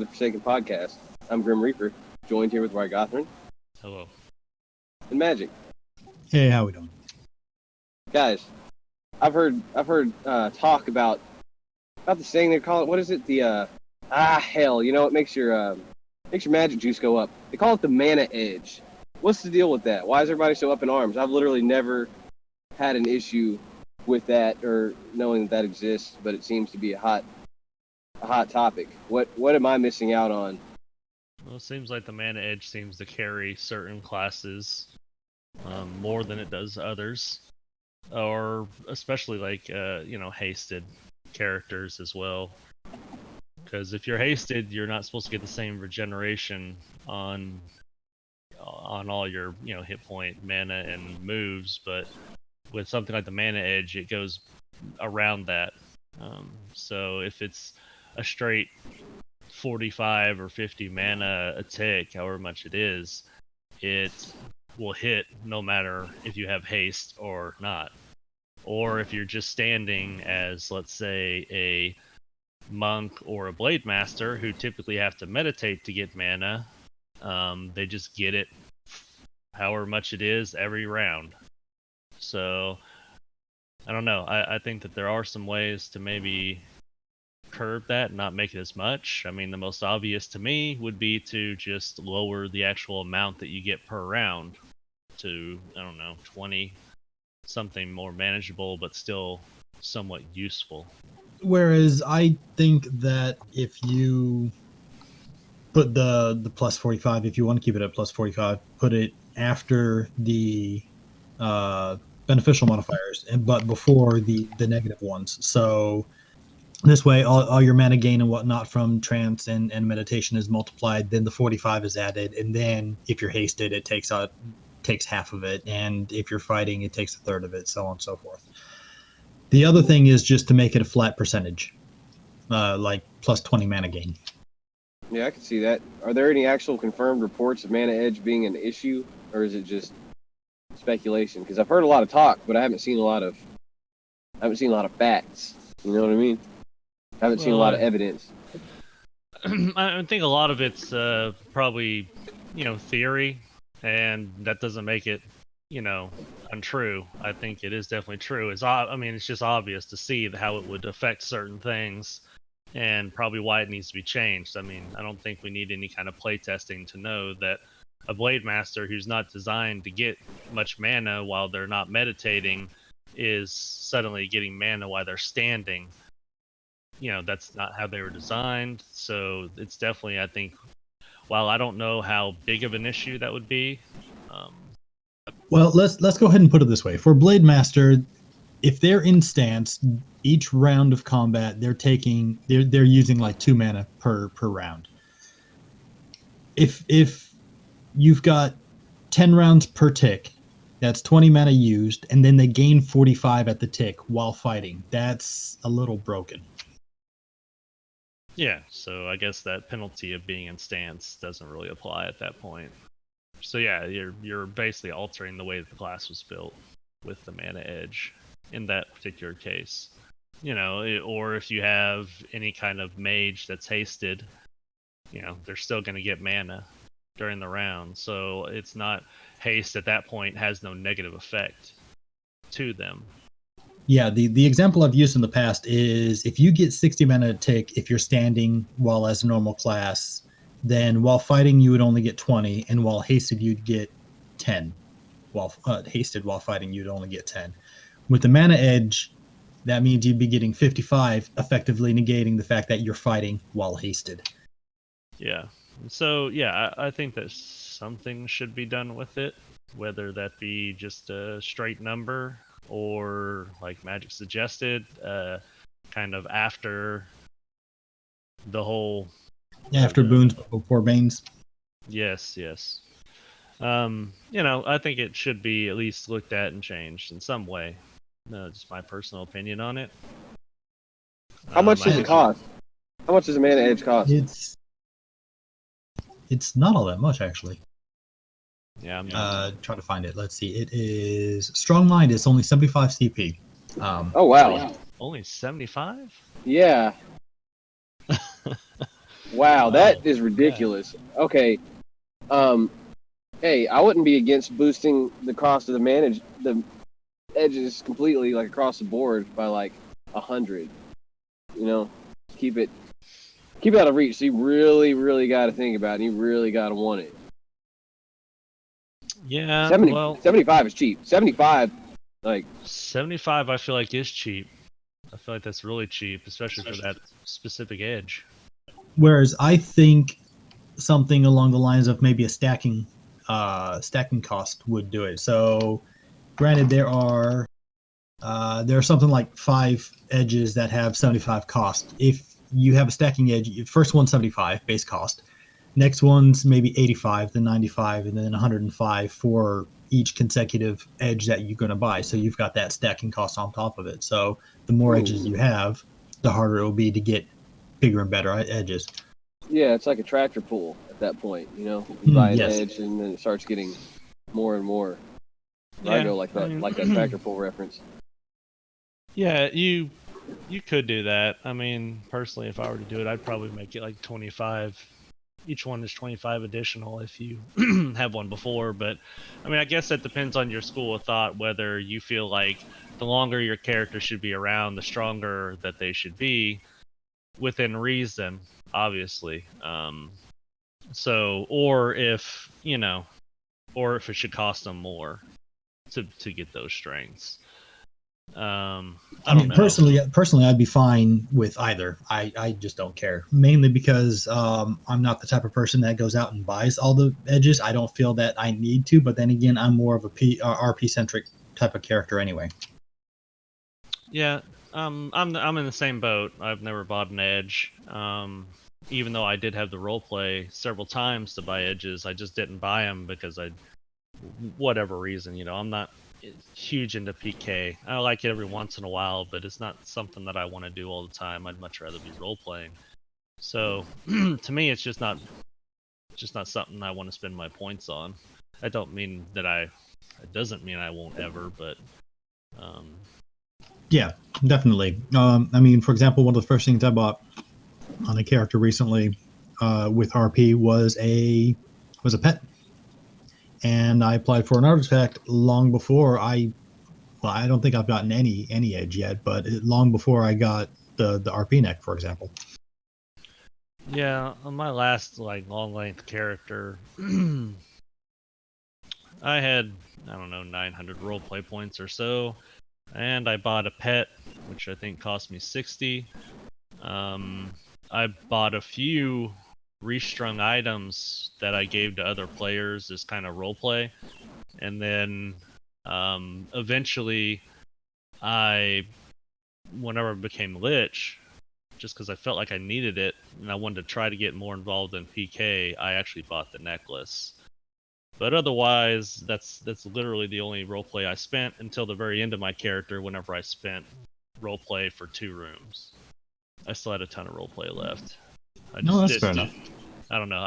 to the Forsaken Podcast. I'm Grim Reaper, joined here with Rygo Hello. and Magic. Hey, how we doing? Guys, I've heard talk about this thing they call it. What is it? The hell, you know, it makes your magic juice go up. They call it the mana edge. What's the deal with that? Why is everybody so up in arms? I've literally never had an issue with that or knowing that exists, but it seems to be a hot topic. What am I missing out on? Well, it seems like the mana edge seems to carry certain classes more than it does others, or especially like hasted characters as well. Because if you're hasted, you're not supposed to get the same regeneration on all your hit point, mana, and moves, but with something like the mana edge, it goes around that. So if it's a straight 45 or 50 mana a tick, however much it is, it will hit no matter if you have haste or not. Or if you're just standing as, let's say, a monk or a blade master who typically have to meditate to get mana, they just get it however much it is every round. So I don't know. I think that there are some ways to maybe curb that and not make it as much. I mean, the most obvious to me would be to just lower the actual amount that you get per round to, 20, something more manageable but still somewhat useful. Whereas I think that if you put the plus 45, if you want to keep it at plus 45, put it after the beneficial modifiers, but before the negative ones. So this way, all your mana gain and whatnot from trance and meditation is multiplied. Then the 45 is added, and then if you're hasted, it takes half of it, and if you're fighting, it takes a third of it, so on and so forth. The other thing is just to make it a flat percentage, like plus 20 mana gain. Yeah, I can see that. Are there any actual confirmed reports of mana edge being an issue, or is it just speculation? Because I've heard a lot of talk, but I haven't seen a lot of facts. You know what I mean? I haven't seen a lot of evidence. I think a lot of it's probably, theory, and that doesn't make it, untrue. I think it is definitely true. It's just obvious to see how it would affect certain things, and probably why it needs to be changed. I mean, I don't think we need any kind of playtesting to know that a Blade Master who's not designed to get much mana while they're not meditating is suddenly getting mana while they're standing. That's not how they were designed. So it's definitely, I think, while I don't know how big of an issue that would be. Well, let's go ahead and put it this way. For Blade Master, if they're in stance, each round of combat they're using like 2 mana per round. If you've got 10 rounds per tick, that's 20 mana used, and then they gain 45 at the tick while fighting. That's a little broken. Yeah, so I guess that penalty of being in stance doesn't really apply at that point. So yeah, you're basically altering the way that the class was built with the mana edge in that particular case. Or if you have any kind of mage that's hasted, they're still going to get mana during the round. So it's not haste at that point has no negative effect to them. Yeah, the example I've used in the past is if you get 60 mana a tick if you're standing while as a normal class, then while fighting you would only get 20, and while hasted you'd get 10. While hasted while fighting you'd only get 10. With the mana edge, that means you'd be getting 55, effectively negating the fact that you're fighting while hasted. Yeah. So yeah, I think that something should be done with it, whether that be just a straight number or like Magic suggested, kind of after the whole After boons before banes. Yes. I think it should be at least looked at and changed in some way. Just my personal opinion on it. How much does it cost? How much does a mana edge cost? It's not all that much, actually. Yeah, I'm trying to find it. Let's see. It is Strong Mind. It's only 75 CP. Oh wow! Only 75? Yeah. Wow, that is ridiculous. Yeah. Okay. Hey, I wouldn't be against boosting the cost of the edges completely, like across the board, by like 100. You know, keep it out of reach. So you really, really got to think about it. And you really got to want it. Yeah. 75 is cheap. 75, like 75, I feel like is cheap. I feel like that's really cheap, especially for that specific edge. Whereas I think something along the lines of maybe a stacking cost would do it. So, granted, there are something like 5 edges that have 75 cost. If you have a stacking edge, first one's 75 base cost, next one's maybe 85, then 95, and then 105 for each consecutive edge that you're going to buy. So you've got that stacking cost on top of it. So the more edges you have, the harder it will be to get bigger and better edges. Yeah, it's like a tractor pull at that point. You buy an edge and then it starts getting more and more. Rygo like that tractor pull reference. Yeah, you could do that. I mean, personally, if I were to do it, I'd probably make it like 25. Each one is 25 additional if you have one before. But I mean, I guess that depends on your school of thought, whether you feel like the longer your character should be around, the stronger that they should be, within reason, obviously. Or if it should cost them more to get those strengths. I mean, personally, I'd be fine with either. I just don't care. Mainly because I'm not the type of person that goes out and buys all the edges. I don't feel that I need to. But then again, I'm more of a RP centric type of character anyway. Yeah, I'm in the same boat. I've never bought an edge. Even though I did have the roleplay several times to buy edges, I just didn't buy them because whatever reason, I'm not huge into PK. I like it every once in a while, but it's not something that I want to do all the time. I'd much rather be role playing. So to me, it's just not something I want to spend my points on. I don't mean that it doesn't mean I won't ever, but yeah, definitely. I mean, for example, one of the first things I bought on a character recently with RP was a pet. And I applied for an artifact long before I don't think I've gotten any edge yet, but long before I got the RP neck, for example. Yeah, on my last long length character, I had 900 roleplay points or so, and I bought a pet, which I think cost me 60. I bought a few restrung items that I gave to other players as kind of roleplay, and then eventually whenever I became Lich, just because I felt like I needed it and I wanted to try to get more involved in PK, I actually bought the necklace. But otherwise, that's literally the only roleplay I spent until the very end of my character, whenever I spent roleplay for 2 rooms. I still had a ton of roleplay left. That's fair enough. I don't know.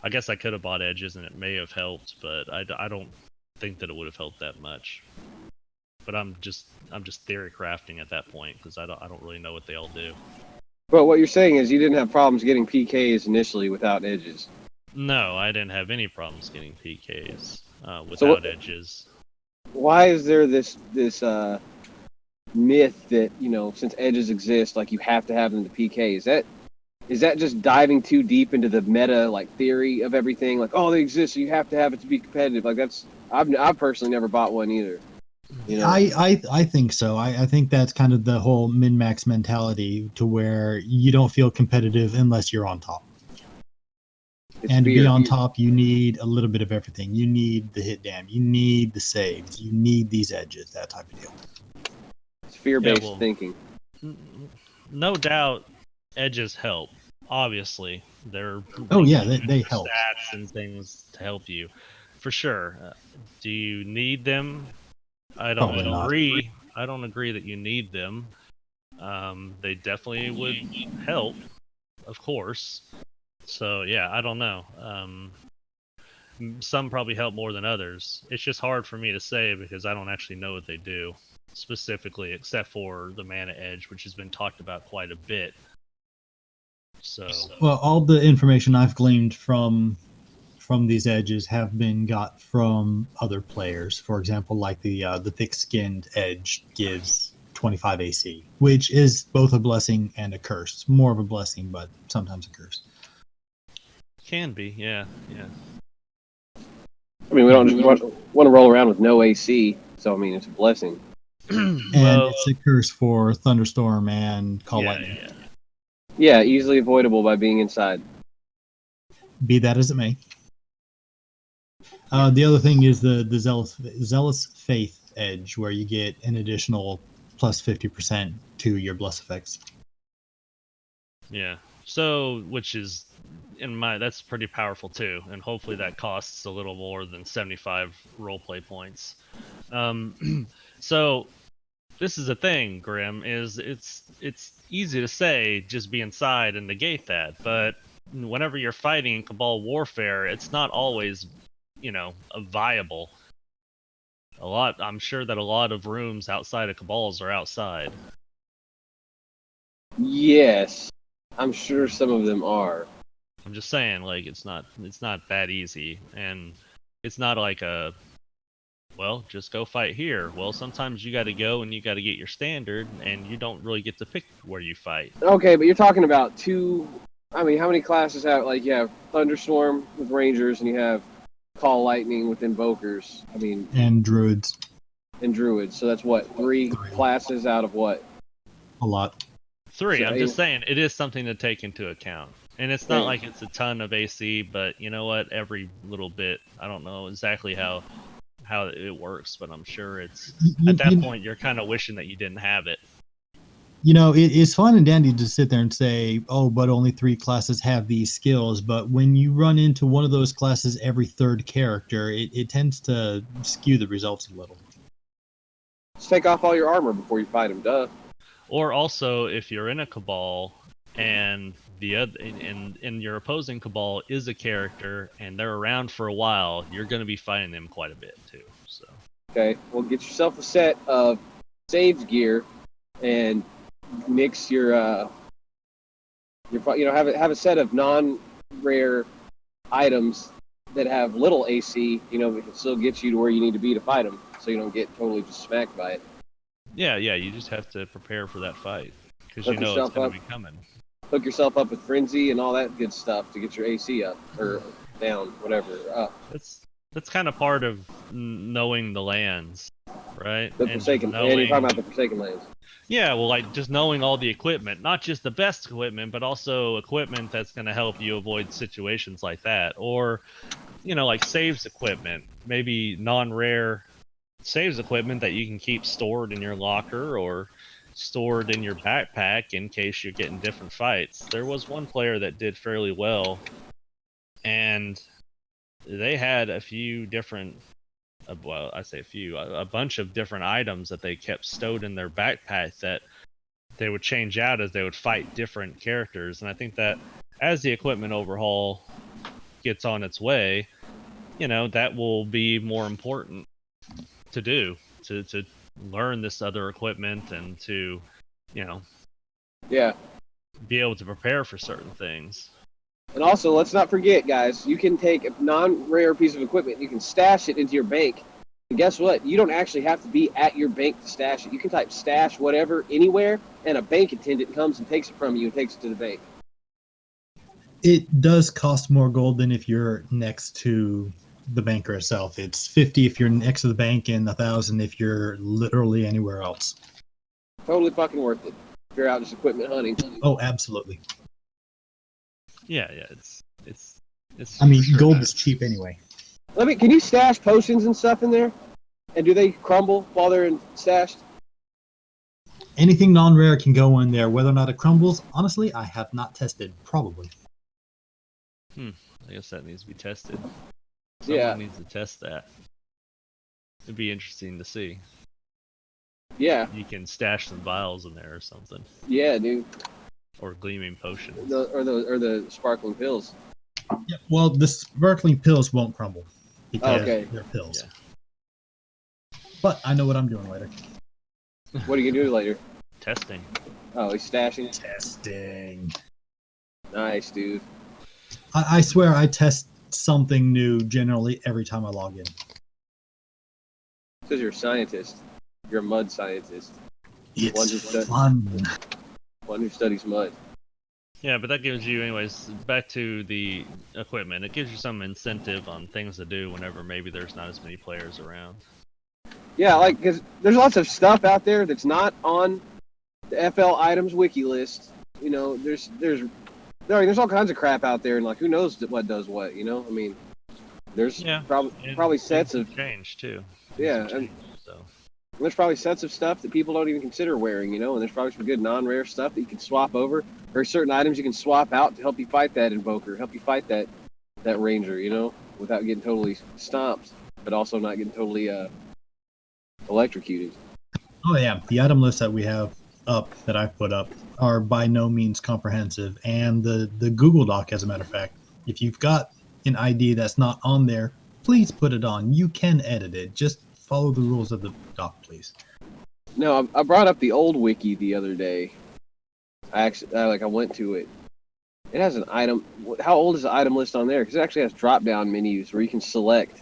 I guess I could have bought edges and it may have helped, but I don't think that it would have helped that much. But I'm just theory crafting at that point because I don't really know what they all do. But what you're saying is you didn't have problems getting PKs initially without edges. No, I didn't have any problems getting PKs without edges. Why is there this myth that since edges exist, like you have to have them to PK? Is that just diving too deep into the meta theory of everything? Like, oh, they exist, so you have to have it to be competitive. Like I've personally never bought one either. I think so. I think that's kind of the whole min-max mentality to where you don't feel competitive unless you're on top. And to be on top, you need a little bit of everything. You need the hit dam. You need the saves. You need these edges, that type of deal. It's fear-based thinking. No doubt, edges help. Obviously, they're they help. Stats and things to help you, for sure. Do you need them? I don't agree. I don't agree that you need them. They definitely would help, of course. So yeah, I don't know. Some probably help more than others. It's just hard for me to say because I don't actually know what they do specifically, except for the mana edge, which has been talked about quite a bit. So, Well, all the information I've gleaned from these edges have been got from other players. For example, like the thick-skinned edge gives 25 AC, which is both a blessing and a curse. More of a blessing, but sometimes a curse. can be, yeah. I mean, we don't just want to roll around with no AC, so I mean, it's a blessing. And Well, it's a curse for thunderstorm and call lightning. Yeah, easily avoidable by being inside. Be that as it may. The other thing is the zealous faith edge, where you get an additional plus 50% to your bless effects. Yeah. So, which is that's pretty powerful too, and hopefully that costs a little more than 75 roleplay points. So this is a thing, Grim. Is it's easy to say just be inside and negate that, but whenever you're fighting in Cabal warfare, it's not always, viable. I'm sure that a lot of rooms outside of Cabals are outside. Yes, I'm sure some of them are. I'm just saying, like, it's not that easy, and it's not like just go fight here. Well, sometimes you got to go and you got to get your standard, and you don't really get to pick where you fight. Okay, but you're talking about two. I mean, how many classes have, like, you have Thunderstorm with Rangers and you have Call Lightning with Invokers? I mean, And druids. and Druids. So that's what, three classes out of what? A lot. 3. So, I'm just saying it is something to take into account, and it's not like it's a ton of AC, but you know what? Every little bit. I don't know exactly how it works, but I'm sure it's at that point you're kind of wishing that you didn't have it. It's fine and dandy to sit there and say, oh, but only 3 classes have these skills. But when you run into one of those classes every third character, it tends to skew the results a little. Just take off all your armor before you fight them, duh. Or also, if you're in a Cabal and and your opposing Cabal is a character and they're around for a while, you're going to be fighting them quite a bit too. So. Okay, well, get yourself a set of saves gear and mix your have a set of non-rare items that have little AC, but can still get you to where you need to be to fight them, so you don't get totally just smacked by it. Yeah, you just have to prepare for that fight because Hook you know it's yourself going up. to be coming. Hook yourself up with Frenzy and all that good stuff to get your AC up, or down, whatever, up. That's kind of part of knowing the lands, right? The Forsaken, and you're talking about the Forsaken lands. Yeah, well, like just knowing all the equipment, not just the best equipment, but also equipment that's going to help you avoid situations like that. Or, like saves equipment, maybe non-rare saves equipment that you can keep stored in your locker or stored in your backpack in case you're getting different fights. There was one player that did fairly well, and they had a few different, well, I say a few, a bunch of different items that they kept stowed in their backpack that they would change out as they would fight different characters. And I think that as the equipment overhaul gets on its way, that will be more important to do, to learn this other equipment and to, be able to prepare for certain things. And also, let's not forget, guys, you can take a non-rare piece of equipment, you can stash it into your bank, and guess what? You don't actually have to be at your bank to stash it. You can type stash whatever anywhere, and a bank attendant comes and takes it from you and takes it to the bank. It does cost more gold than if you're next to the banker itself. It's 50 if you're next to the bank and 1,000 if you're literally anywhere else. Totally fucking worth it if you're out just equipment hunting. Oh, absolutely. Yeah, it's. I mean, gold is cheap anyway. Can you stash potions and stuff in there? And do they crumble while they're stashed? Anything non-rare can go in there. Whether or not it crumbles, honestly, I have not tested. Probably. I guess that needs to be tested. Someone needs to test that. It'd be interesting to see. Yeah. You can stash some vials in there or something. Yeah, dude. Or gleaming potions. Or the sparkling pills. Yeah, well, the sparkling pills won't crumble because they're pills. Yeah. But I know what I'm doing later. What are you gonna do later? Testing. Oh, he's stashing. Testing. Nice, dude. I swear I test something new generally every time I log in. Because you're a scientist. You're a mud scientist. One who It's stu- fun. One who studies mud. Yeah, but that gives you, anyways, back to the equipment. It gives you some incentive on things to do whenever maybe there's not as many players around. Yeah, like, because there's lots of stuff out there that's not on the FL items wiki list. You know, there's all kinds of crap out there, and like, who knows what does what? You know, I mean, there's probably sets of change too. Yeah, and there's probably sets of stuff that people don't even consider wearing. You know, and there's probably some good non-rare stuff that you can swap over, or certain items you can swap out to help you fight that invoker, help you fight that ranger. You know, without getting totally stomped, but also not getting totally electrocuted. Oh yeah, the item list that we have up, that I've put up, are by no means comprehensive. And the Google Doc, as a matter of fact, if you've got an ID that's not on there, please put it on. You can edit it. Just follow the rules of the doc, please. No, I brought up the old wiki the other day. I went to it. It has an item. How old is the item list on there? Because it actually has drop-down menus where you can select.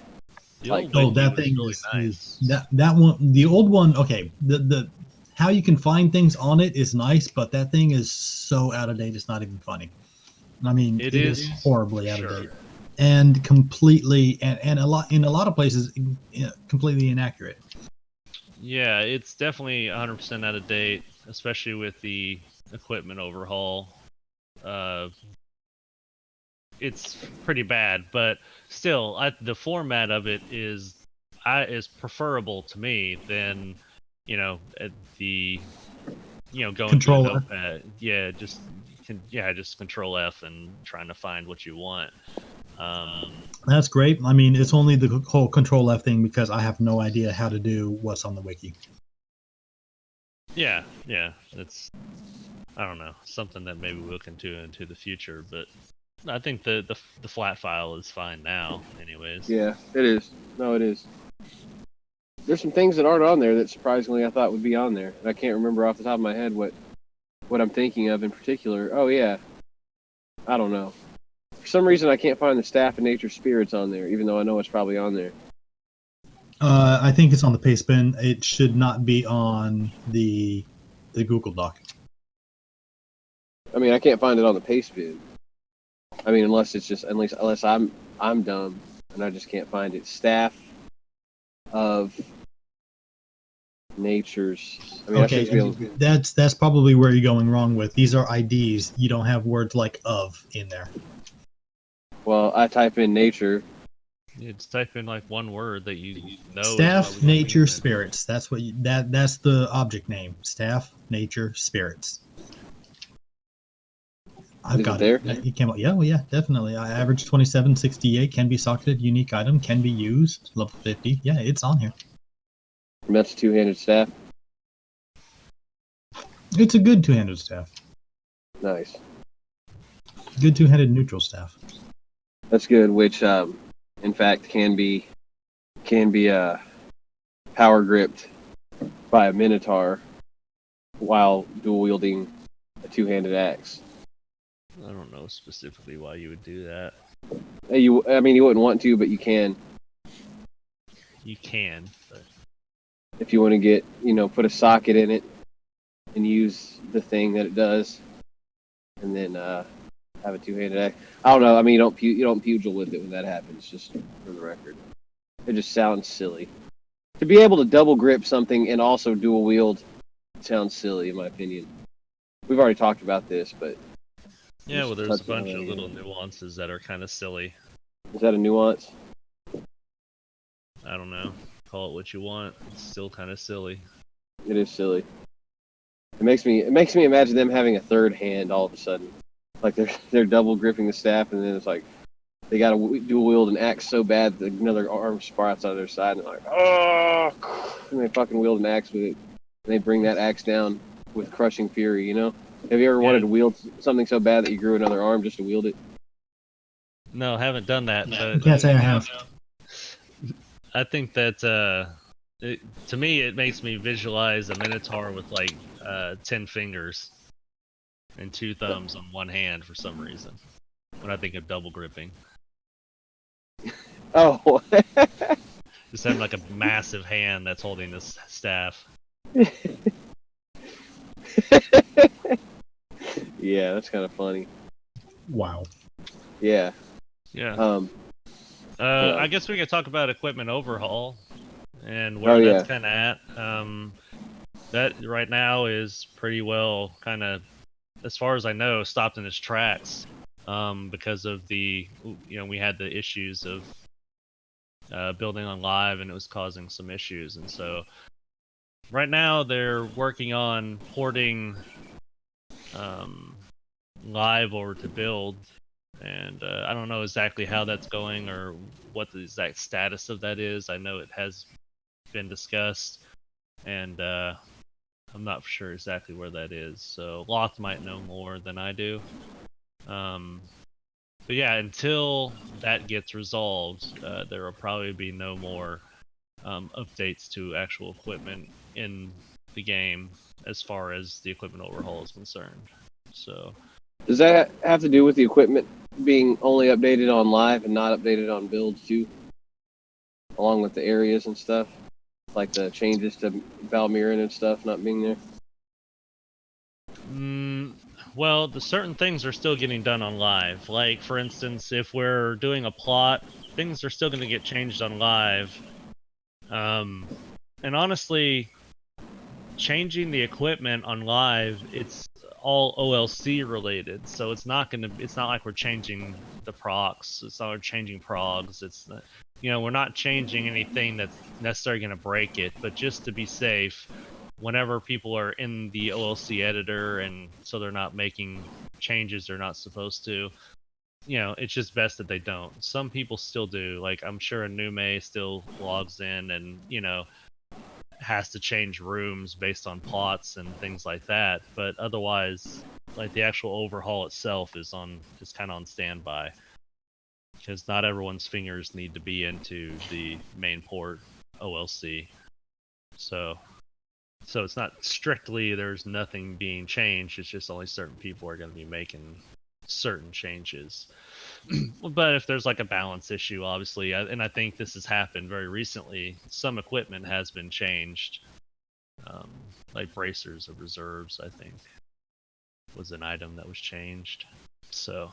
That thing is nice. That one, the old one. Okay, the how you can find things on it is nice, but that thing is so out of date. It's not even funny. I mean, it is horribly out of date and completely and in a lot of places completely inaccurate. Yeah, it's definitely 100% out of date, especially with the equipment overhaul. It's pretty bad, but still, the format of it is preferable to me than, the going Control to notepad. Just Control F and trying to find what you want. That's great. I mean, it's only the whole Control F thing because I have no idea how to do what's on the wiki. Yeah, it's, I don't know, something that maybe we'll look into the future, but I think the flat file is fine now, anyways. Yeah, it is. No, it is. There's some things that aren't on there that surprisingly I thought would be on there. And I can't remember off the top of my head what I'm thinking of in particular. Oh yeah, I don't know. For some reason, I can't find the Staff of Nature Spirits on there, even though I know it's probably on there. I think it's on the paste bin. It should not be on the Google Doc. I mean, I can't find it on the paste bin. I mean, unless I'm dumb and I just can't find it. Staff of Nature's. I mean, okay, that's probably where you're going wrong with. These are IDs. You don't have words like "of" in there. Well, I type in nature. You just type in like one word that you know. Staff, nature, spirits. That's what that's the object name. Staff, nature, spirits. I've got it. It came out. Yeah, well, yeah, definitely. I average 2768. Can be socketed. Unique item. Can be used. Level 50. Yeah, it's on here. And that's a two-handed staff. It's a good two-handed staff. Nice. Good two-handed neutral staff. That's good. Which, in fact, can be power gripped by a minotaur while dual wielding a two-handed axe. I don't know specifically why you would do that. I mean, you wouldn't want to, but you can. You can, but if you want to get, put a socket in it and use the thing that it does, and then have a two-handed axe. I don't know. I mean, you don't pugil with it when that happens. Just for the record, it just sounds silly. To be able to double grip something and also dual wield sounds silly, in my opinion. We've already talked about this, but yeah, well, there's a bunch of little nuances that are kind of silly. Is that a nuance? I don't know. Call it what you want. It's still kind of silly. It is silly. It makes me imagine them having a third hand all of a sudden, like they're double gripping the staff, and then it's like they got to dual wield an axe so bad that another arm sprouts out of their side, and they're like, oh, and they fucking wield an axe with it, and they bring that axe down with crushing fury. Have you ever wanted to wield something so bad that you grew another arm just to wield it? No, haven't done that. But can't say I have. I think that to me, it makes me visualize a minotaur with like 10 fingers. and 2 thumbs on one hand for some reason when I think of double gripping. Oh. Just having like a massive hand that's holding this staff. Yeah, that's kind of funny. Wow. Yeah. Yeah. Yeah. I guess we could talk about equipment overhaul and where that's kind of at. That right now is pretty well kind of, as far as I know, stopped in its tracks because of the, we had the issues of building on live, and it was causing some issues. And so right now they're working on porting live over to build. And I don't know exactly how that's going or what the exact status of that is. I know it has been discussed, and I'm not sure exactly where that is. So Loth might know more than I do. But yeah, until that gets resolved, there will probably be no more updates to actual equipment in the game as far as the equipment overhaul is concerned. So does that have to do with the equipment being only updated on live and not updated on builds too, along with the areas and stuff, like the changes to Valmiran and stuff not being there? Well, the certain things are still getting done on live. Like, for instance, if we're doing a plot, things are still going to get changed on live. And honestly, changing the equipment on live, it's all OLC related, so it's not like we're changing the procs. It's not like we're changing progs. It's not, we're not changing anything that's necessarily going to break it. But just to be safe, whenever people are in the OLC editor, and so they're not making changes they're not supposed to, it's just best that they don't. Some people still do. Like, I'm sure a Nume still logs in and has to change rooms based on plots and things like that, but otherwise, like, the actual overhaul itself is kind of on standby, because not everyone's fingers need to be into the main port OLC. So it's not strictly there's nothing being changed. It's just only certain people are going to be making certain changes. But if there's like a balance issue, obviously, and I think this has happened very recently, some equipment has been changed. Like bracers of reserves, I think, was an item that was changed. So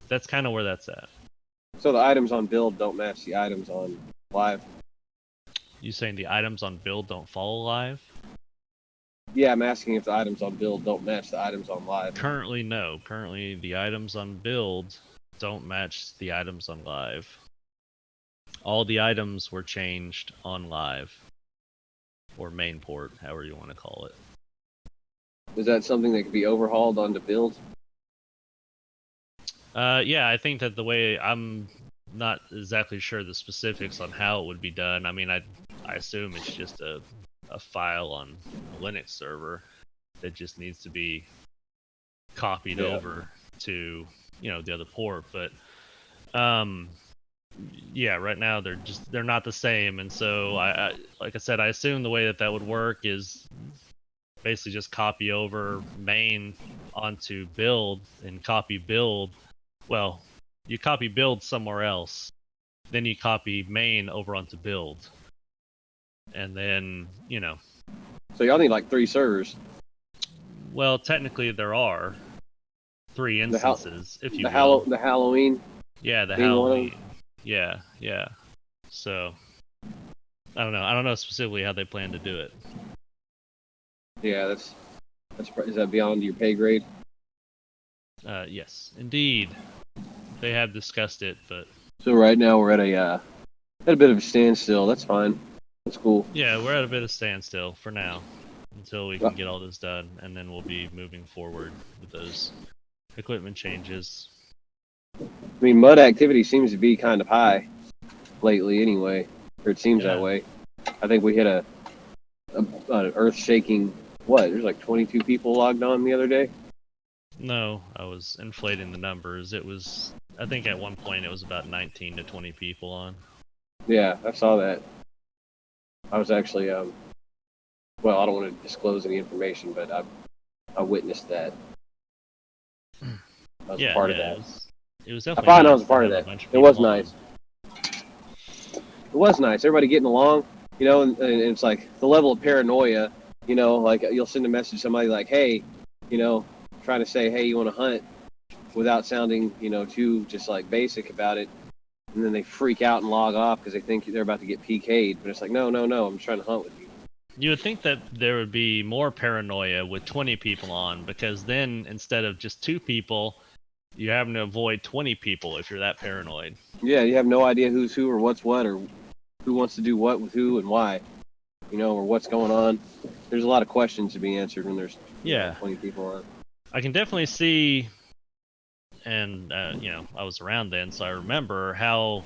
that's kind of where that's at. So the items on build don't match the items on live? You saying the items on build don't follow live? Yeah, I'm asking if the items on build don't match the items on live. Currently, no. Currently, the items on build don't match the items on live. All the items were changed on live, or main port, however you want to call it. Is that something that could be overhauled onto build? Yeah, I think that the way, I'm not exactly sure the specifics on how it would be done. I mean, I assume it's just a file on a Linux server that just needs to be copied over to the other port. But yeah, right now they're not the same, and so I like I said, I assume the way that would work is basically just copy over main onto build, and copy build. Well, you copy build somewhere else, then you copy main over onto build, and then So y'all need like 3 servers. Well, technically there are 3 instances, if you will. The Halloween. Yeah, the Halloween. Yeah. So I don't know specifically how they plan to do it. Yeah, that's is that beyond your pay grade? Yes, indeed. They have discussed it, but so right now we're at a bit of a standstill. That's fine. That's cool. Yeah, we're at a bit of standstill for now until we can get all this done, and then we'll be moving forward with those equipment changes. I mean, mud activity seems to be kind of high lately anyway, or it seems that way. I think we hit an earth-shaking, there's like 22 people logged on the other day? No, I was inflating the numbers. It was, I think at one point it was about 19 to 20 people on. Yeah, I saw that. I was actually, well, I don't want to disclose any information, but I witnessed that. I was Yeah, a part of yeah, that. it was I definitely found I nice was a to part of have a that. bunch of It was people on. nice. It was nice. Everybody getting along, you know, and it's like the level of paranoia, you know, like you'll send a message to somebody like, hey, you know, trying to say, hey, you want to hunt, without sounding, you know, too just like basic about it. And then they freak out and log off because they think they're about to get PK'd. But it's like, no, I'm just trying to hunt with you. You would think that there would be more paranoia with 20 people on, because then instead of just 2 people, you're having to avoid 20 people if you're that paranoid. Yeah, you have no idea who's who or what's what or who wants to do what with who and why, you know, or what's going on. There's a lot of questions to be answered when there's you know, 20 people on. I can definitely see, and you know, I was around then, so I remember how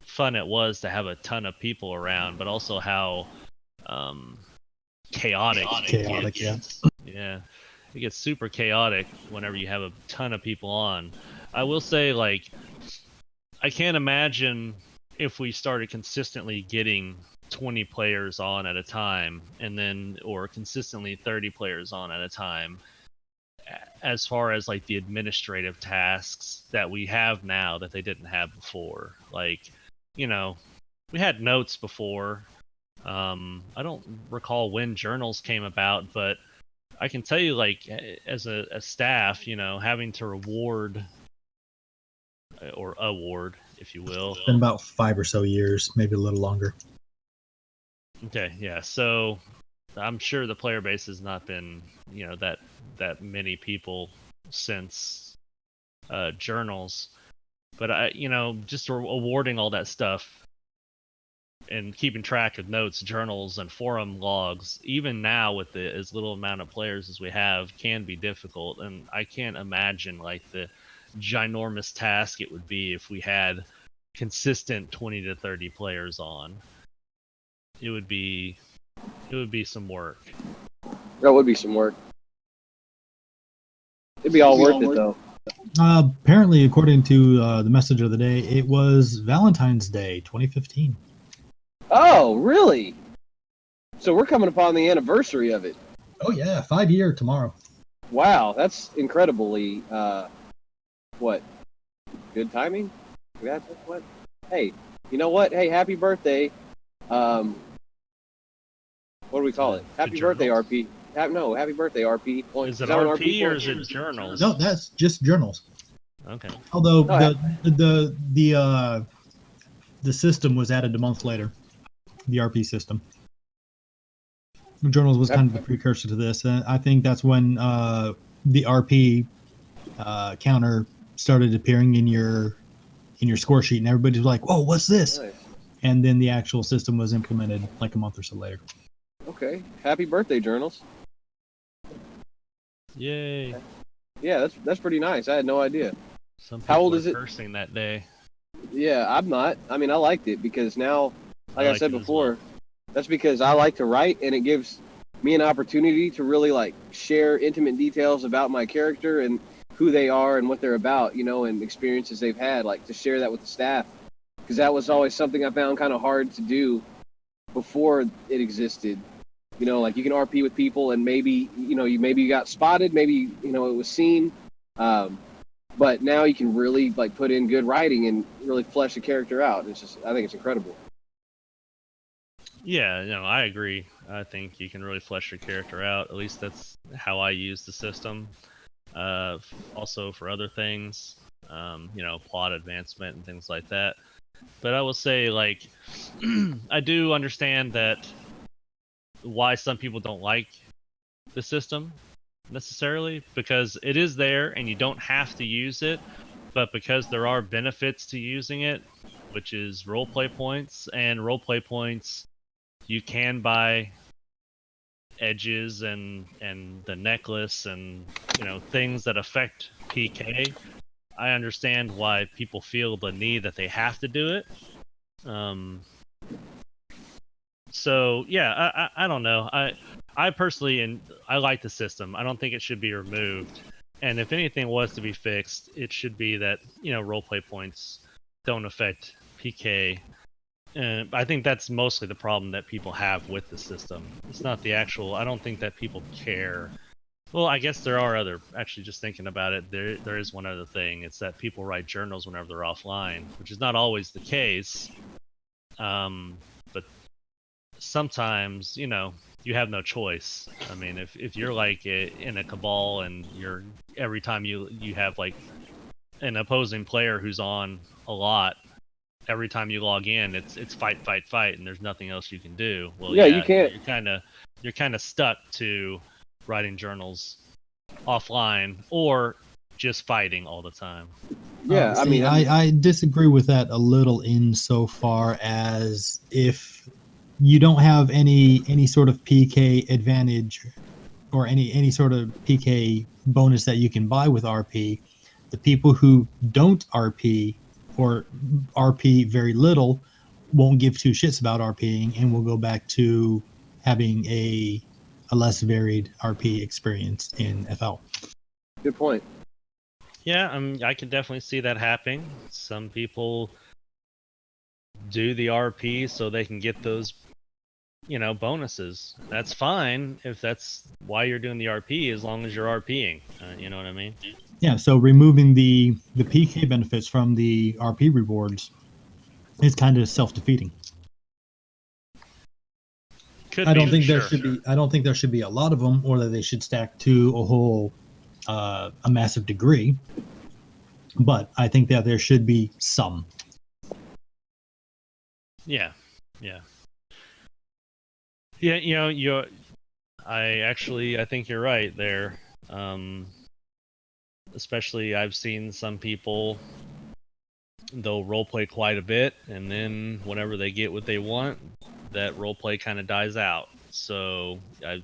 fun it was to have a ton of people around, but also how chaotic it gets. Yeah, it gets super chaotic whenever you have a ton of people on. I will say, like, I can't imagine if we started consistently getting 20 players on at a time, and then, or consistently 30 players on at a time, as far as like the administrative tasks that we have now that they didn't have before. Like, you know, we had notes before. I don't recall when journals came about, but I can tell you, like, as a staff, you know, having to reward or award, if you will. It's been about 5 or so years, maybe a little longer. Okay, yeah. So I'm sure the player base has not been, you know, that many people since journals, but I, you know, just awarding all that stuff and keeping track of notes, journals, and forum logs, even now with the as little amount of players as we have, can be difficult. And I can't imagine like the ginormous task it would be if we had consistent 20 to 30 players on. It would be some work. That would be some work. It'd be all worth it though. Apparently, according to the message of the day, it was Valentine's Day 2015. Oh, really? So we're coming upon the anniversary of it. Oh yeah, 5-year tomorrow. Wow, that's incredibly what? Good timing? That's what? Hey, you know what? Hey, happy birthday. What do we call it? Happy birthday, RP. Happy birthday, RP. Is it RP or is it journals? No, that's just journals. Okay. Although the system was added a month later, the RP system. Journals was kind of the precursor to this. I think that's when the RP counter started appearing in your score sheet, and everybody was like, "Whoa, what's this?" Nice. And then the actual system was implemented like a month or so later. Okay. Happy birthday, journals. Yay. Yeah, that's pretty nice. I had no idea. Some people How old is it? Cursing that day. Yeah, I'm not. I mean, I liked it because now, like I said before, well. that's because I like to write, and it gives me an opportunity to really like share intimate details about my character and who they are and what they're about, you know, and experiences they've had, like to share that with the staff, because that was always something I found kind of hard to do before it existed. You know, like you can RP with people, and maybe you got spotted, maybe you know it was seen, but now you can really like put in good writing and really flesh a character out. It's just, I think it's incredible. Yeah, you know, I agree. I think you can really flesh your character out. At least that's how I use the system. Also for other things, you know, plot advancement and things like that. But I will say, like, I do understand that why some people don't like the system necessarily, because it is there and you don't have to use it, but because there are benefits to using it, which is roleplay points, and roleplay points you can buy edges and the necklace and, you know, things that affect PK. I understand why people feel the need that they have to do it. So yeah, I don't know. I personally, and I like the system. I don't think it should be removed. And if anything was to be fixed, it should be that, you know, roleplay points don't affect PK. And I think that's mostly the problem that people have with the system. It's not the actual. I don't think that people care Well, I guess there are other. Actually, just thinking about it, there is one other thing. It's that people write journals whenever they're offline, which is not always the case. But sometimes, you have no choice. I mean, if you're like in a cabal and you're every time you have like an opposing player who's on a lot, every time you log in, it's fight, fight, fight, and there's nothing else you can do. Well, Yeah, you can't. You're kind of stuck to writing journals offline or just fighting all the time. Yeah, I mean, I disagree with that a little insofar as if you don't have any sort of PK advantage or any sort of PK bonus that you can buy with RP, the people who don't RP or RP very little won't give two shits about RPing and will go back to having a less varied RP experience in FL. good point. Yeah, I can definitely see that happening. Some people do the RP so they can get those, bonuses. That's fine if that's why you're doing the RP, as long as you're RPing. You know what I mean? Yeah, so removing the PK benefits from the RP rewards is kind of self-defeating. Could I be, don't think there sure. should be. I don't think there should be a lot of them, or that they should stack to a whole, a massive degree. But I think that there should be some. Yeah, yeah, yeah. I think you're right there. Especially I've seen some people, they'll roleplay quite a bit, and then whenever they get what they want, that roleplay kind of dies out. So I've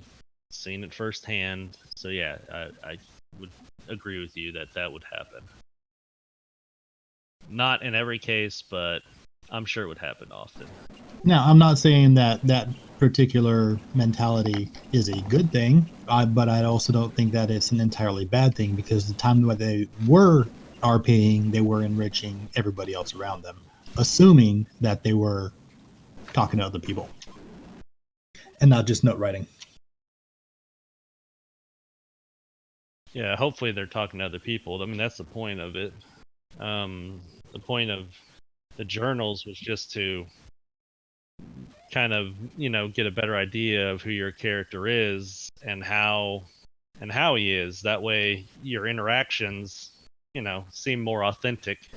seen it firsthand. So yeah, I would agree with you that would happen. Not in every case, but I'm sure it would happen often. Now, I'm not saying that that particular mentality is a good thing, but I also don't think that it's an entirely bad thing, because the time when they were RPing, they were enriching everybody else around them, assuming that they were talking to other people and not just note writing. Yeah, hopefully they're talking to other people. I mean, that's the point of it. The point of the journals was just to kind of, get a better idea of who your character is and how he is. That way your interactions, seem more authentic.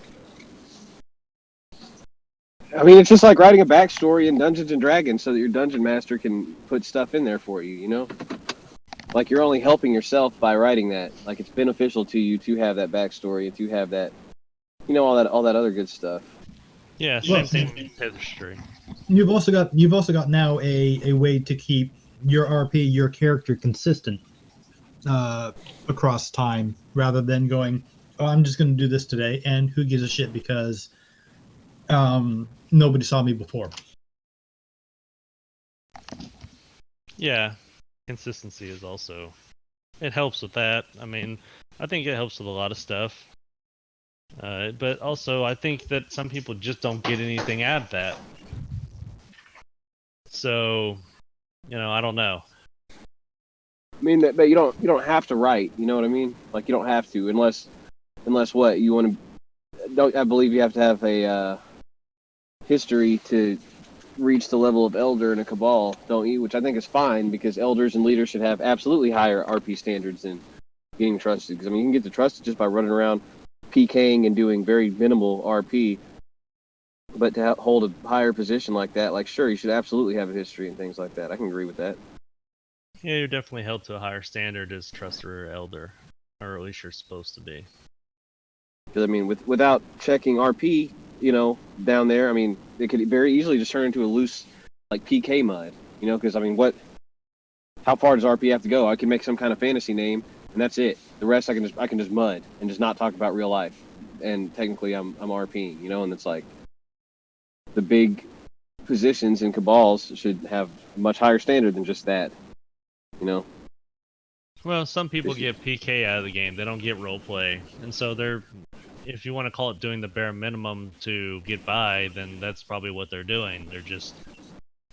I mean, it's just like writing a backstory in Dungeons and Dragons so that your dungeon master can put stuff in there for you, Like, you're only helping yourself by writing that. Like, it's beneficial to you to have that backstory and to have that, all that other good stuff. Yeah, same thing with history. You've also got now a way to keep your RP, your character, consistent across time, rather than going, oh, I'm just going to do this today, and who gives a shit because nobody saw me before. Yeah, consistency is also, it helps with that. I mean, I think it helps with a lot of stuff. But also, I think that some people just don't get anything out of that. So, I don't know. I mean, but you don't have to write. You know what I mean? Like, you don't have to, unless what you want to. I believe you have to have a history to reach the level of elder in a cabal, don't you? Which I think is fine, because elders and leaders should have absolutely higher RP standards than getting trusted. Because I mean, you can get the trusted just by running around PKing and doing very minimal RP. But to hold a higher position like that, like, sure, you should absolutely have a history and things like that. I can agree with that. Yeah, you're definitely held to a higher standard as trusted or elder, or at least you're supposed to be. Because I mean, without checking RP, down there, I mean, it could very easily just turn into a loose, like, PK mud. Because I mean, how far does RP have to go? I can make some kind of fantasy name, and that's it. The rest I can just mud and just not talk about real life. And technically, I'm RPing, and it's like the big positions in cabals should have a much higher standard than just that. Well, some people get PK out of the game. They don't get roleplay, and so they're, if you want to call it doing the bare minimum to get by, then that's probably what they're doing.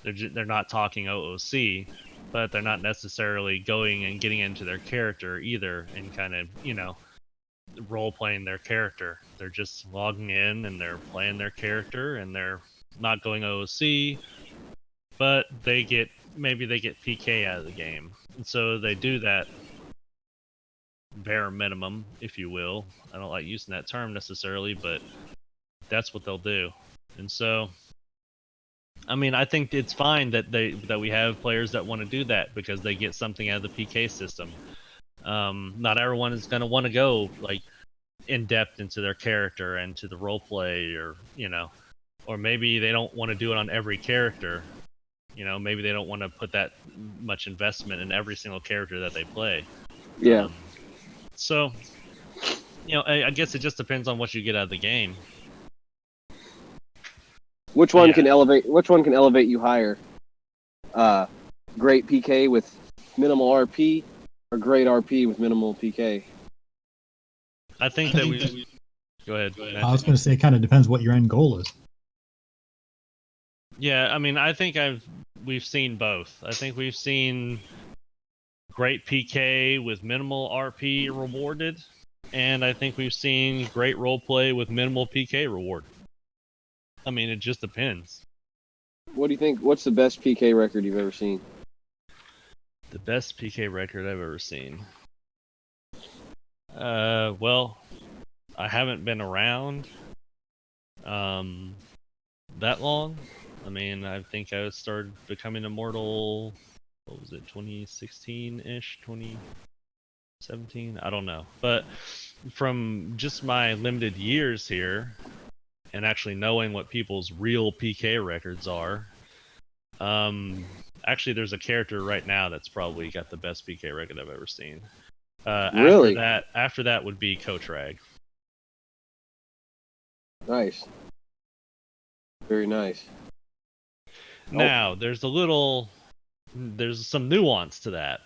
They're not talking OOC, but they're not necessarily going and getting into their character either and kind of, role playing their character. They're just logging in and they're playing their character and they're not going OOC, but maybe they get PK out of the game. And so they do that bare minimum, if you will. I don't like using that term necessarily, but that's what they'll do. And so, I mean, I think it's fine that we have players that want to do that because they get something out of the PK system. Not everyone is going to want to go like in depth into their character and to the role play, or or maybe they don't want to do it on every character. Maybe they don't want to put that much investment in every single character that they play. Yeah. So, I guess it just depends on what you get out of the game. Which one can elevate you higher? Great PK with minimal RP, or great RP with minimal PK? I think that we go ahead. I was going to say it kind of depends what your end goal is. Yeah, I mean, I think we've seen both. I think we've seen great PK with minimal RP rewarded, and I think we've seen great roleplay with minimal PK reward. I mean, it just depends. What do you think? What's the best PK record you've ever seen? The best PK record I've ever seen. Well, I haven't been around that long. I mean, I think I started becoming immortal, what was it, 2016-ish, 2017? I don't know. But from just my limited years here, and actually knowing what people's real PK records are, actually there's a character right now that's probably got the best PK record I've ever seen. Really? After that would be Coach Rag. Nice. Very nice. Now, there's some nuance to that.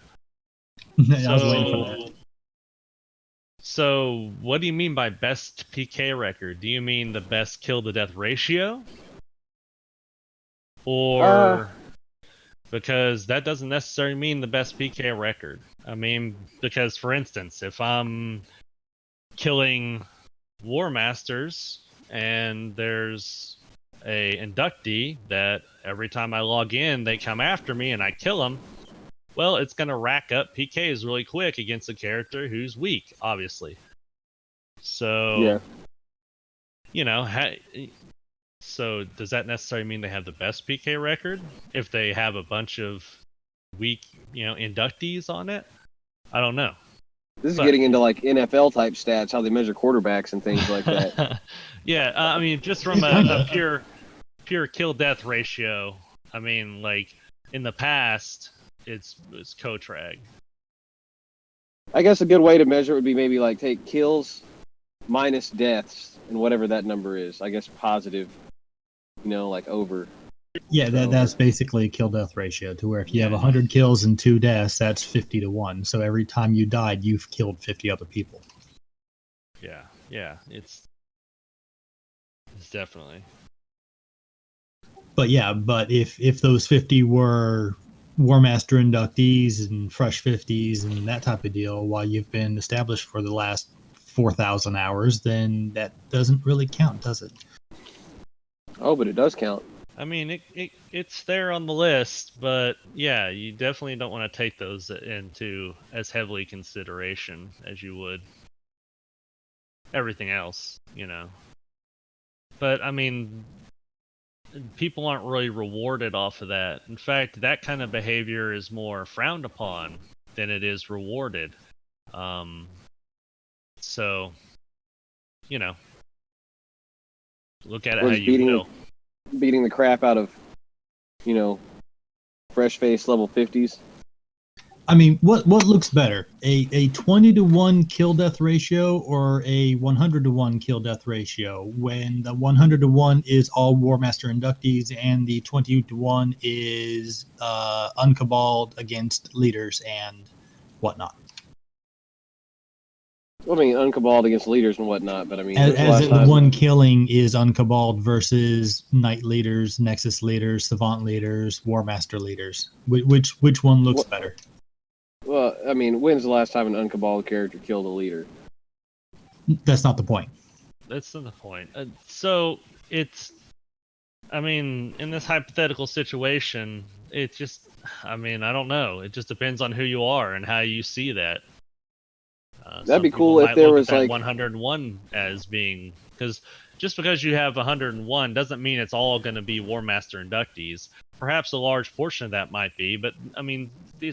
I was waiting for that. So, what do you mean by best PK record? Do you mean the best kill to death ratio? Or because that doesn't necessarily mean the best PK record. I mean, because for instance, if I'm killing War Masters and there's a inductee that every time I log in they come after me and I kill them, well, it's going to rack up PKs really quick against a character who's weak, obviously. So, so does that necessarily mean they have the best PK record if they have a bunch of weak, inductees on it? I don't know. This is getting into like NFL type stats, how they measure quarterbacks and things like that. Yeah, I mean, just from a pure kill death ratio, I mean, like in the past, it's Coach Rag. I guess a good way to measure it would be maybe like take kills minus deaths and whatever that number is. I guess positive, like over. Yeah, that's basically a kill death ratio, to where if you have 100 kills and 2 deaths, that's 50 to 1. So every time you died, you've killed 50 other people. Yeah, it's definitely. But if those 50 were War Master inductees and fresh 50s and that type of deal, while you've been established for the last 4,000 hours, then that doesn't really count, does it? Oh, but it does count. I mean, it's there on the list, but yeah, you definitely don't want to take those into as heavily consideration as you would everything else, But I mean, people aren't really rewarded off of that. In fact, that kind of behavior is more frowned upon than it is rewarded. So, look at it how you will. Beating the crap out of, fresh face level 50s. I mean, what looks better? A 20 to 1 kill death ratio or a 100 to 1 kill death ratio, when the 100 to 1 is all War Master inductees and the 20 to 1 is uncaballed against leaders and whatnot? I mean, uncaballed against leaders and whatnot, but I mean, when's the As last the time? one killing is uncaballed versus knight leaders, nexus leaders, savant leaders, war master leaders. Which one looks What- better? Well, I mean, when's the last time an uncaballed character killed a leader? That's not the point. That's not the point. So it's, I mean, in this hypothetical situation, it just, I mean, I don't know. It just depends on who you are and how you see that. That'd be Some cool people if might there look was at that like 101 as being, because just because you have 101 doesn't mean it's all going to be War Master inductees. Perhaps a large portion of that might be, but I mean,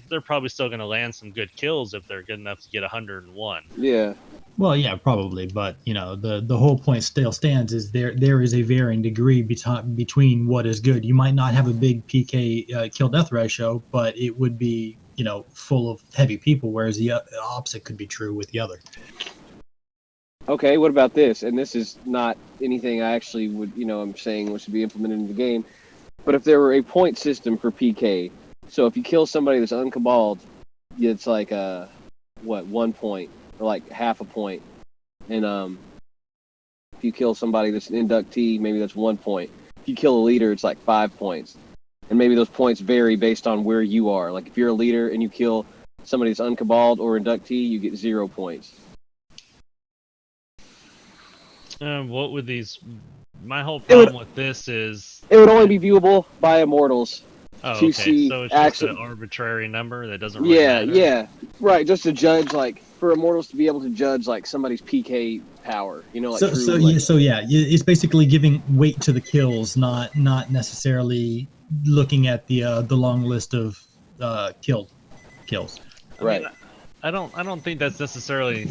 they're probably still going to land some good kills if they're good enough to get 101. yeah. Well, yeah, probably, but the whole point still stands is there is a varying degree between what is good. You might not have a big PK kill death ratio, but it would be full of heavy people, whereas the opposite could be true with the other. Okay, what about this? And this is not anything I actually would, I'm saying should be implemented in the game. But if there were a point system for PK, so if you kill somebody that's uncaballed, it's like 1 point or like half a point, and if you kill somebody that's an inductee, maybe that's 1 point. If you kill a leader, it's like 5 points, and maybe those points vary based on where you are. Like if you're a leader and you kill somebody that's uncaballed or inductee, you get 0 points. What would these? My whole problem with this is It would only be viewable by immortals. oh, to okay. see So it's just actual- an arbitrary number that doesn't really matter. Yeah, right. Just to judge, like for immortals to be able to judge like somebody's PK power, like It's basically giving weight to the kills, not necessarily looking at the long list of kills. Right. I don't think that's necessarily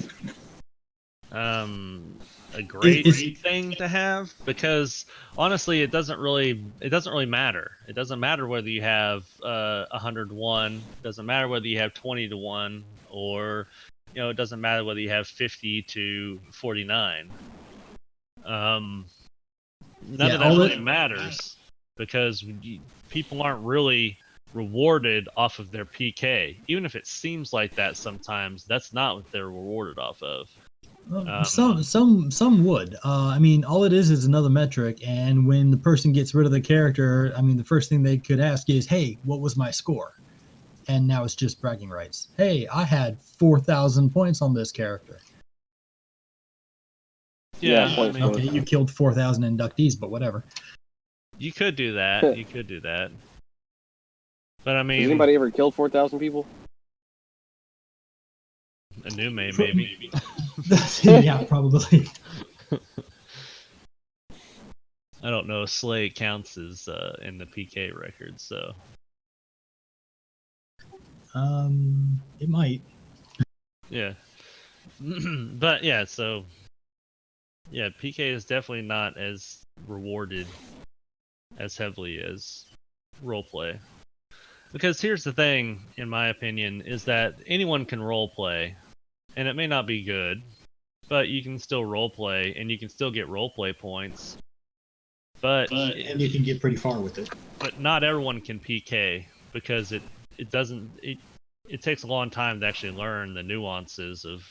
a great thing to have, because honestly it doesn't really matter. It doesn't matter whether you have 101, it doesn't matter whether you have 20 to 1, or it doesn't matter whether you have 50 to 49. None of that really matters, because people aren't really rewarded off of their PK. Even if it seems like that sometimes, that's not what they're rewarded off of. Some would. I mean, all it is another metric, and when the person gets rid of the character, I mean, the first thing they could ask is, "Hey, what was my score?" And now it's just bragging rights. Hey, I had 4,000 points on this character. Yeah, I mean, okay, you killed 4,000 inductees, but whatever. You could do that. You could do that. But I mean, has anybody ever killed 4,000 people? A new maybe. Yeah, probably. I don't know if Slay counts as in the PK record, so. It might. Yeah. But yeah, so. Yeah, PK is definitely not as rewarded as heavily as roleplay. Because here's the thing, in my opinion, is that anyone can roleplay, and it may not be good, but you can still roleplay, and you can still get roleplay points. But and you can get pretty far with it. But not everyone can PK, because it takes a long time to actually learn the nuances of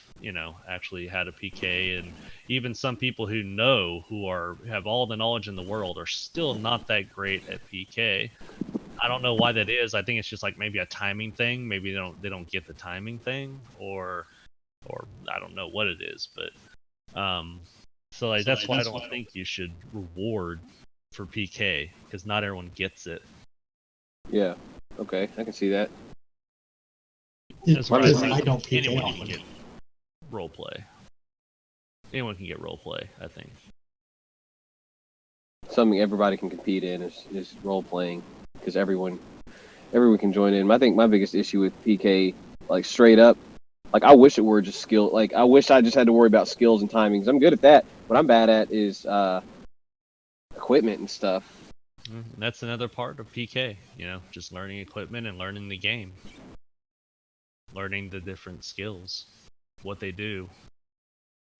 actually how to PK, and even some people who have all the knowledge in the world are still not that great at PK. I don't know why that is. I think it's just like maybe a timing thing. Maybe they don't get the timing thing, or I don't know what it is. But that's why I don't think you should reward for PK, because not everyone gets it. Yeah. Okay, I can see that. That's why I don't PK anyone can get roleplay. Anyone can get roleplay, I think. Something everybody can compete in is role playing, because everyone can join in. I think my biggest issue with PK, like straight up, like I wish it were just skill. Like I wish I just had to worry about skills and timings. I'm good at that. What I'm bad at is equipment and stuff. That's another part of PK. Just learning equipment and learning the game, learning the different skills, what they do,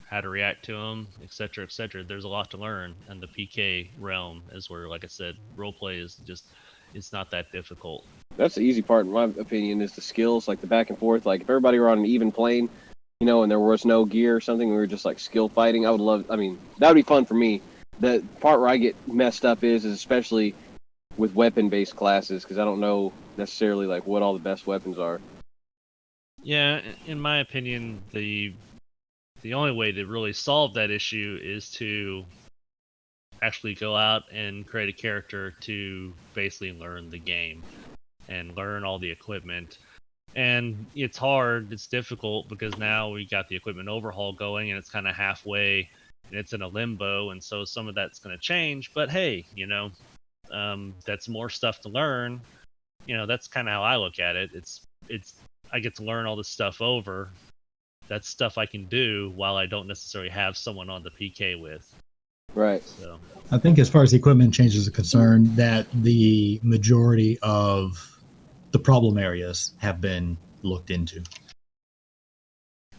how to react to them, etc., etc. There's a lot to learn, and the PK realm is where, like I said, roleplay is just, it's not that difficult. That's the easy part, in my opinion, is the skills, like the back and forth. Like if everybody were on an even plane, you know, and there was no gear or something. We were just like skill fighting. I would love. I mean, that would be fun for me. The part where I get messed up is especially with weapon-based classes because I don't know necessarily like what all the best weapons are. Yeah, in my opinion, the only way to really solve that issue is to actually go out and create a character to basically learn the game and learn all the equipment. And it's hard, it's difficult because now we got the equipment overhaul going and it's kind of halfway and it's in a limbo, and so some of that's going to change. But hey, you know, that's more stuff to learn. You know, that's kind of how I look at it. It's I get to learn all this stuff over. That's stuff I can do while I don't necessarily have someone on the PK with. Right. So I think as far as the equipment changes are concerned, that the majority of the problem areas have been looked into.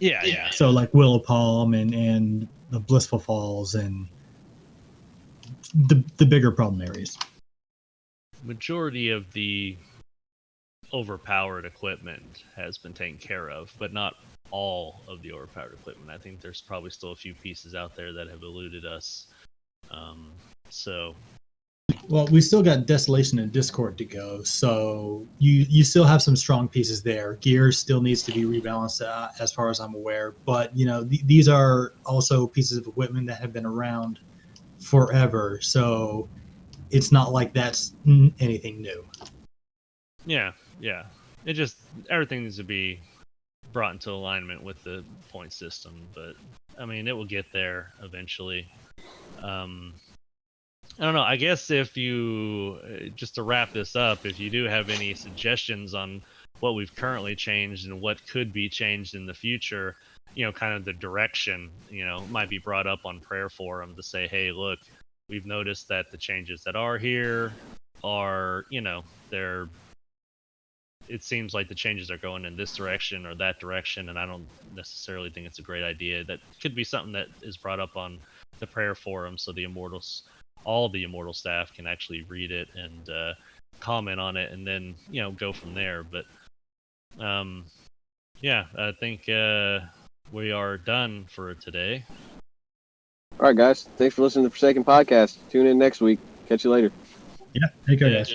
yeah. So like Willow Palm and the Blissful Falls and the bigger problem areas. Majority of the overpowered equipment has been taken care of, but not all of the overpowered equipment. I think there's probably still a few pieces out there that have eluded us. So Well, we still got Desolation and Discord to go, so you still have some strong pieces there. Gear still needs to be rebalanced, as far as I'm aware. But you know, these are also pieces of equipment that have been around forever, so it's not like that's anything new. yeah. It just everything needs to be brought into alignment with the point system, but I mean it will get there eventually. I don't know. I guess if you, just to wrap this up, if you do have any suggestions on what we've currently changed and what could be changed in the future, you know, kind of the direction, you know, might be brought up on prayer forum to say, hey, look, we've noticed that the changes that are here are, you know, it seems like the changes are going in this direction or that direction, and I don't necessarily think it's a great idea. That could be something that is brought up on the prayer forum so the Immortals, all the Immortal staff can actually read it and comment on it and then, you know, go from there. But yeah, I think we are done for today. All right, guys. Thanks for listening to the Forsaken Podcast. Tune in next week. Catch you later. Yeah, take care, Yeah. guys.